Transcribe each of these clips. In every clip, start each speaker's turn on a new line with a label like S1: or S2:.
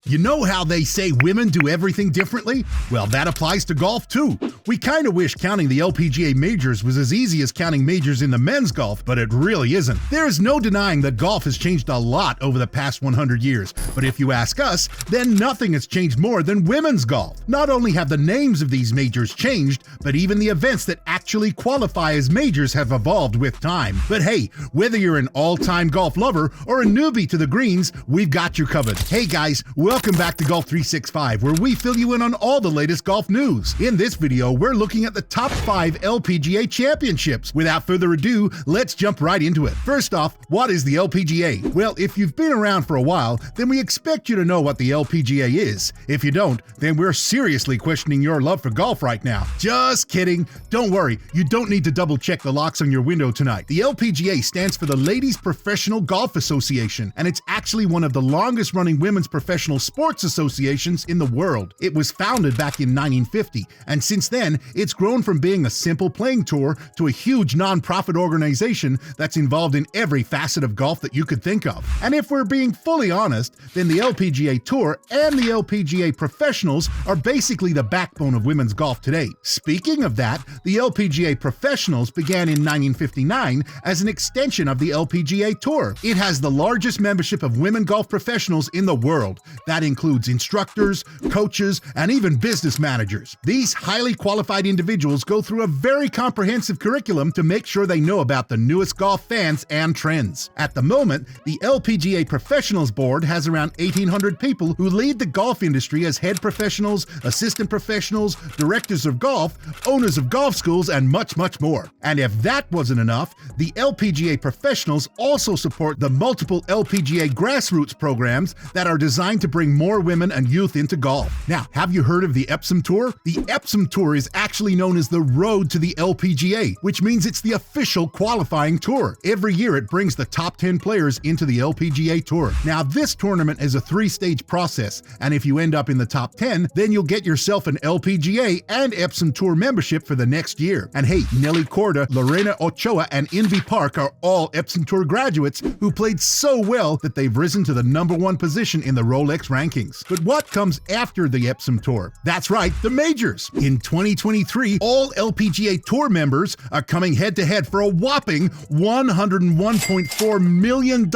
S1: You know how they say women do everything differently? Well, that applies to golf too. We kind of wish counting the LPGA majors was as easy as counting majors in the men's golf, but it really isn't. There is no denying that golf has changed a lot over the past 100 years, but if you ask us, then nothing has changed more than women's golf. Not only have the names of these majors changed, but even the events that actually qualify as majors have evolved with time. But hey, whether you're an all-time golf lover or a newbie to the greens, we've got you covered. Hey guys, welcome back to Golf 365, where we fill you in on all the latest golf news. In this video, we're looking at the top 5 LPGA championships. Without further ado, let's jump right into it. First off, what is the LPGA? Well, if you've been around for a while, then we expect you to know what the LPGA is. If you don't, then we're seriously questioning your love for golf right now. Just kidding. Don't worry, you don't need to double check the locks on your window tonight. The LPGA stands for the Ladies Professional Golf Association, and it's actually one of the longest running women's professional sports associations in the world. It was founded back in 1950, and since then, it's grown from being a simple playing tour to a huge non-profit organization that's involved in every facet of golf that you could think of. And if we're being fully honest, then the LPGA Tour and the LPGA Professionals are basically the backbone of women's golf today. Speaking of that, the LPGA Professionals began in 1959 as an extension of the LPGA Tour. It has the largest membership of women golf professionals in the world. That includes instructors, coaches, and even business managers. These highly qualified individuals go through a very comprehensive curriculum to make sure they know about the newest golf fans and trends. At the moment, the LPGA Professionals Board has around 1,800 people who lead the golf industry as head professionals, assistant professionals, directors of golf, owners of golf schools, and much, much more. And if that wasn't enough, the LPGA Professionals also support the multiple LPGA grassroots programs that are designed to bring more women and youth into golf. Now, have you heard of the Epsom Tour? The Epsom Tour is actually known as the Road to the LPGA, which means it's the official qualifying tour. Every year it brings the top 10 players into the LPGA Tour. Now, this tournament is a 3-stage process, and if you end up in the top 10, then you'll get yourself an LPGA and Epsom Tour membership for the next year. And hey, Nelly Corda, Lorena Ochoa, and Invi Park are all Epsom Tour graduates who played so well that they've risen to the #1 position in the Rolex rankings. But what comes after the Epsom Tour? That's right, the majors. In 2023, all LPGA Tour members are coming head-to-head for a whopping $101.4 million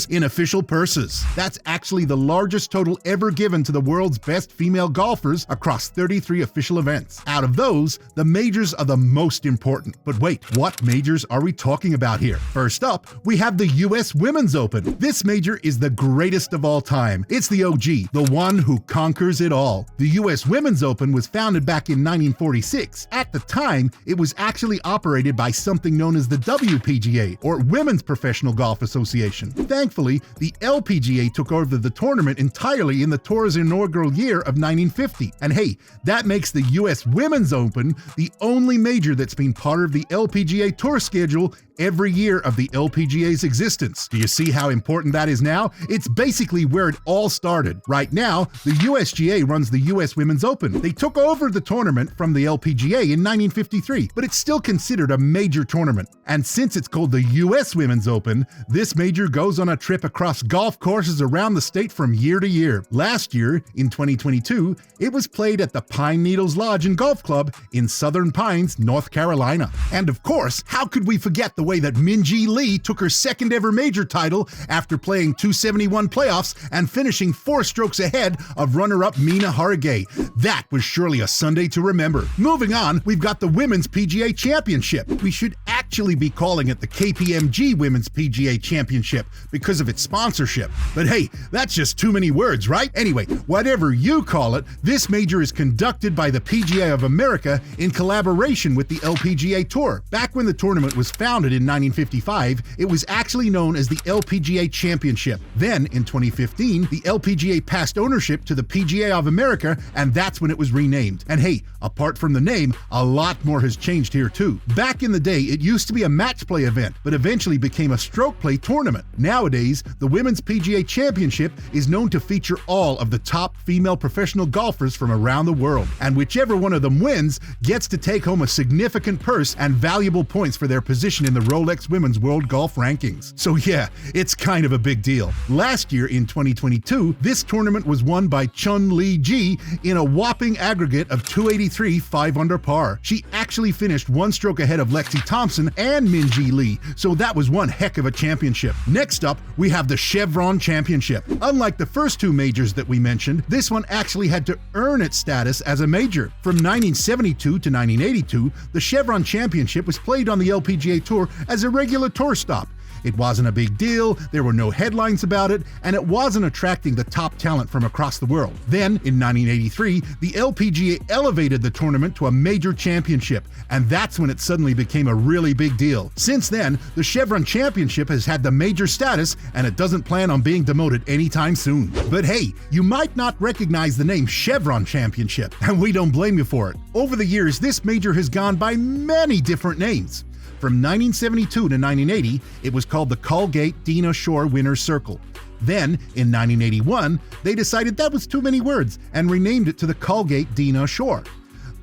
S1: in official purses. That's actually the largest total ever given to the world's best female golfers across 33 official events. Out of those, the majors are the most important. But wait, what majors are we talking about here? First up, we have the US Women's Open. This major is the greatest of all time. It's the OG, the one who conquers it all. The US Women's Open was founded back in 1946. At the time, it was actually operated by something known as the WPGA, or Women's Professional Golf Association. Thankfully, the LPGA took over the tournament entirely in the tour's inaugural year of 1950. And hey, that makes the US Women's Open the only major that's been part of the LPGA Tour schedule every year of the LPGA's existence. Do you see how important that is now? It's basically where it all started. Right now, the USGA runs the US Women's Open. They took over the tournament from the LPGA in 1953, but it's still considered a major tournament. And since it's called the US Women's Open, this major goes on a trip across golf courses around the state from year to year. Last year, in 2022, it was played at the Pine Needles Lodge and Golf Club in Southern Pines, North Carolina. And of course, how could we forget the way that Minjee Lee took her second ever major title after playing 271 playoffs and finishing 4 strokes ahead of runner-up Mina Hargay. That was surely a Sunday to remember. Moving on, we've got the Women's PGA Championship. We should actually be calling it the KPMG Women's PGA Championship because of its sponsorship. But hey, that's just too many words, right? Anyway, whatever you call it, this major is conducted by the PGA of America in collaboration with the LPGA Tour. Back when the tournament was founded in 1955, it was actually known as the LPGA Championship. Then, in 2015, the LPGA passed ownership to the PGA of America, and that's when it was renamed. And hey, apart from the name, a lot more has changed here too. Back in the day, it used used to be a match play event, but eventually became a stroke play tournament. Nowadays, the Women's PGA Championship is known to feature all of the top female professional golfers from around the world, and whichever one of them wins gets to take home a significant purse and valuable points for their position in the Rolex Women's World Golf Rankings. So yeah, it's kind of a big deal. Last year in 2022, this tournament was won by Chun-Li Ji in a whopping aggregate of 283 5 under par. She actually finished one stroke ahead of Lexi Thompson and Minjee Lee, so that was one heck of a championship. Next up, we have the Chevron Championship. Unlike the first two majors that we mentioned, this one actually had to earn its status as a major. From 1972 to 1982, the Chevron Championship was played on the LPGA Tour as a regular tour stop. It wasn't a big deal, there were no headlines about it, and it wasn't attracting the top talent from across the world. Then, in 1983, the LPGA elevated the tournament to a major championship, and that's when it suddenly became a really big deal. Since then, the Chevron Championship has had the major status, and it doesn't plan on being demoted anytime soon. But hey, you might not recognize the name Chevron Championship, and we don't blame you for it. Over the years, this major has gone by many different names. From 1972 to 1980, it was called the Colgate-Dina Shore Winners' Circle. Then, in 1981, they decided that was too many words and renamed it to the Colgate-Dina Shore.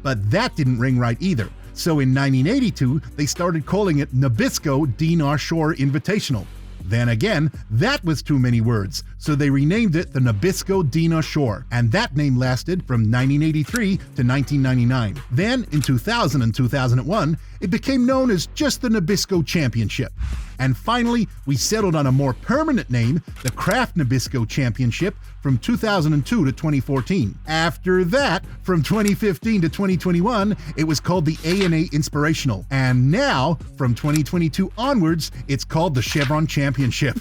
S1: But that didn't ring right either. So in 1982, they started calling it Nabisco-Dina Shore Invitational. Then again, that was too many words, so they renamed it the Nabisco-Dina Shore, and that name lasted from 1983 to 1999. Then, in 2000 and 2001, it became known as just the Nabisco Championship. And finally, we settled on a more permanent name, the Kraft Nabisco Championship, from 2002 to 2014. After that, from 2015 to 2021, it was called the ANA Inspirational. And now, from 2022 onwards, it's called the Chevron Championship.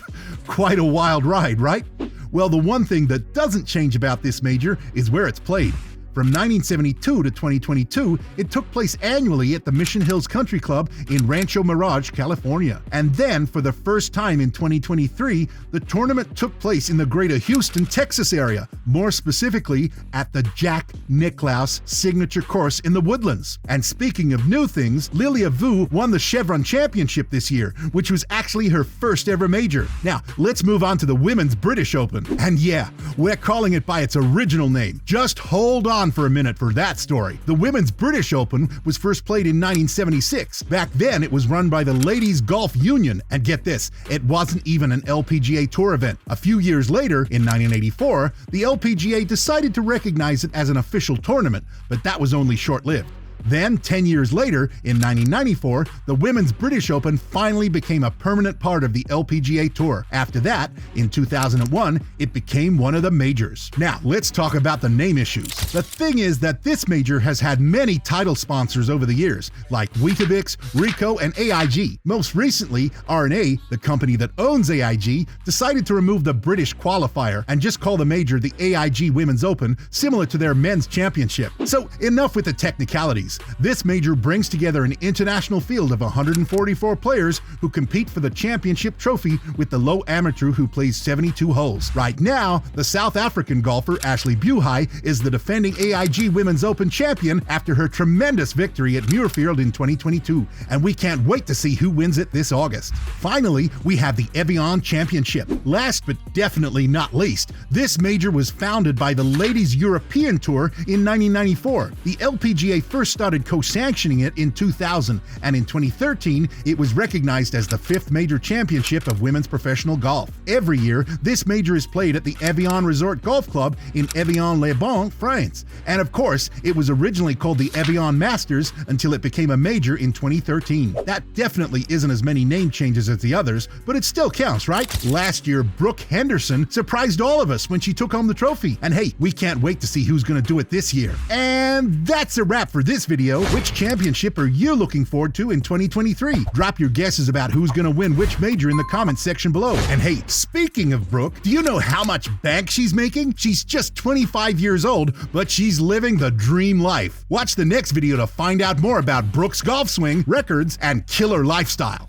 S1: Quite a wild ride, right? Well, the one thing that doesn't change about this major is where it's played. From 1972 to 2022, it took place annually at the Mission Hills Country Club in Rancho Mirage, California. And then, for the first time in 2023, the tournament took place in the greater Houston, Texas area, more specifically at the Jack Nicklaus Signature Course in the Woodlands. And speaking of new things, Lilia Vu won the Chevron Championship this year, which was actually her first ever major. Now, let's move on to the Women's British Open. And yeah, we're calling it by its original name. Just hold on for a minute for that story. The Women's British Open was first played in 1976. Back then, it was run by the Ladies Golf Union, and get this, it wasn't even an LPGA Tour event. A few years later, in 1984, the LPGA decided to recognize it as an official tournament, but that was only short-lived. Then, 10 years later, in 1994, the Women's British Open finally became a permanent part of the LPGA Tour. After that, in 2001, it became one of the majors. Now, let's talk about the name issues. The thing is that this major has had many title sponsors over the years, like Weetabix, Ricoh, and AIG. Most recently, R&A, the company that owns AIG, decided to remove the British qualifier and just call the major the AIG Women's Open, similar to their men's championship. So, enough with the technicalities. This major brings together an international field of 144 players who compete for the championship trophy, with the low amateur who plays 72 holes. Right now, the South African golfer Ashley Buhai is the defending AIG Women's Open champion after her tremendous victory at Muirfield in 2022, and we can't wait to see who wins it this August. Finally, we have the Evian Championship. Last but definitely not least, this major was founded by the Ladies European Tour in 1994. The LPGA first started co-sanctioning it in 2000, and in 2013, it was recognized as the 5th major championship of women's professional golf. Every year, this major is played at the Evian Resort Golf Club in Evian-les-Bains, France. And of course, it was originally called the Evian Masters until it became a major in 2013. That definitely isn't as many name changes as the others, but it still counts, right? Last year, Brooke Henderson surprised all of us when she took home the trophy. And hey, we can't wait to see who's going to do it this year. And that's a wrap for this video. Which championship are you looking forward to in 2023? Drop your guesses about who's going to win which major in the comments section below. And hey, speaking of Brooke, do you know how much bank she's making? She's just 25 years old, but she's living the dream life. Watch the next video to find out more about Brooke's golf swing, records, and killer lifestyle.